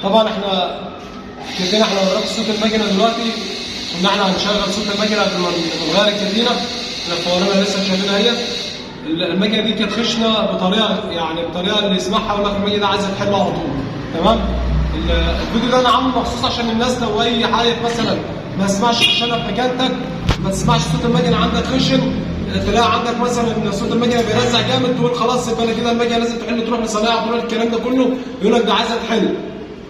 طبعا احنا كده احنا وراك صوت المكنه دلوقتي، ان احنا هنشغل صوت المكنه قبل ما نغير الكابينه. احنا فورنا لسه شايفينها اهي. المكنه دي كانت خشنه بطريقه اللي يسمعها يقول لك المكنه دي عايزه تحل على طول. تمام. الفيديو ده انا عامله مخصوص عشان الناس لو اي حاجه مثلا ما تسمعش خشنه في مكانتك، ما تسمعش صوت المكنه عندك خشن، تلاقي عندك مثلا صوت المكنه بيرزع جامد، تقول خلاص يبقى انا كده المكنه لازم تحل، تروح لصنايعها تروح الكلام ده كله يقول لك ده عايزه تحل.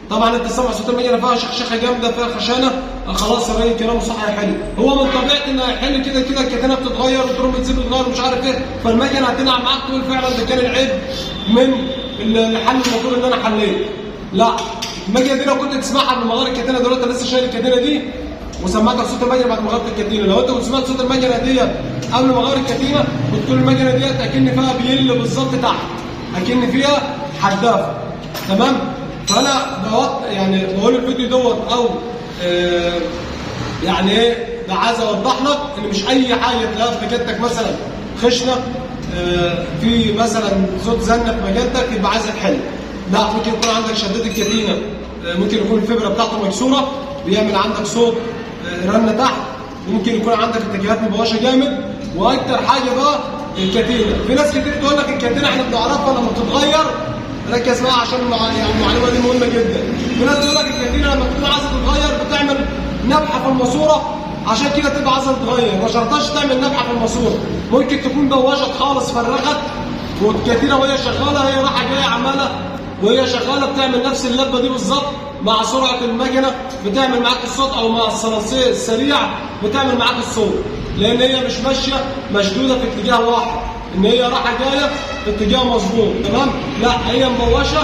طبعا انت سامع صوت المكنه فيها شخشخه جامده فيها خشانه، خلاص الراجل كلامه صح هيحل. هو من طبيعه انه هيحل كده كده الكتانه بتتغير وتروح بتسيب تتغير مش عارف ايه، فالمكنه هتنعم معاك تقول فعلا ده كان العيب من الحل الموتور اللي انا حليت. لا، المكنه دي لو كنت تسمعها قبل ما اغير الكتانه دلوقتي لسه شايل الكتانه دي وسمعتك صوت المكنه بعد ما غيرت الكتينه، لو انت كنت سمعت صوت المكنه دي قبل ما اغير الكتينه كنت تقول المكنه دي اكن فيها بيل بالظبط تحت، اكن فيها حدافه. تمام؟ فانا بقول الفيديو دوت او يعني ايه، ده عايز اوضح لك ان مش اي حاجه تلاقيها في مكانتك مثلا خشنه، في مثلا صوت زن في مكانتك يبقى عايزه تحل. لا، ممكن يكون عندك شداد الكتينه، ممكن يكون الفبره بتاعته مكسوره بيعمل عندك صوت رنه تحت، وممكن يكون عندك التكييفات مبوشه جامد، واكتر حاجه بقى الكتينه. في ناس كتير تقول لك الكتينه احنا بنعرفها لما بتتغير، ركز معايا عشان المعلومه دي مهمه جدا. في ناس تقول لك الكتينه لما تكون عايزه تتغير بتعمل نبحه في الماسوره عشان كده تبقى عايزه تتغير، ما شرطهاش تعمل نبحه في الماسوره، ممكن تكون بوشت خالص فرغت والكتينه وهي شغاله هي رايحه جايه عماله وهي شغاله بتعمل نفس اللبه دي بالظبط، مع سرعه المكنه بتعمل معاك الصوت، او مع الصراصير السريع بتعمل معاك الصوت، لان هي مش ماشيه مشدوده في اتجاه واحد، ان هي رايحه جايه في اتجاه مظبوط. تمام؟ لا، هي مبوشه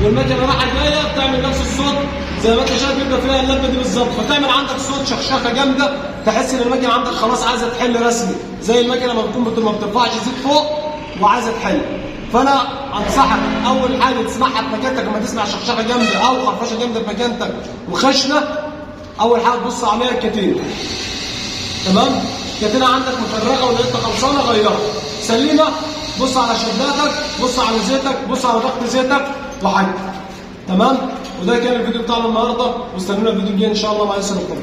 والمكنه رايحه جايه بتعمل نفس الصوت زي ما انت شايف بيبقى فيها اللبه دي بالظبط، فتعمل عندك صوت شخشخه جامده تحس ان المكنه عندك خلاص عايزه تحل رسمي، زي المكنه ما بتكون ما بترفعش زيت فوق وعايزه تحل. فانا انصحك اول حاجه تسمعها في مكانتك لما تسمع شخشخه جامده او خرفشه جامده في مكانتك وخشنه، اول حاجه تبص عليها الكتينه. تمام؟ الكتينه عندك مفرغه ولقيتها خلصانه غيرها، سليمه بص على شداتك، بص على زيتك، بص على ضغط زيتك وحاجتك. تمام؟ وده كان الفيديو بتاعنا النهارده، واستنونا الفيديو الجاي ان شاء الله مع ياسر القمر.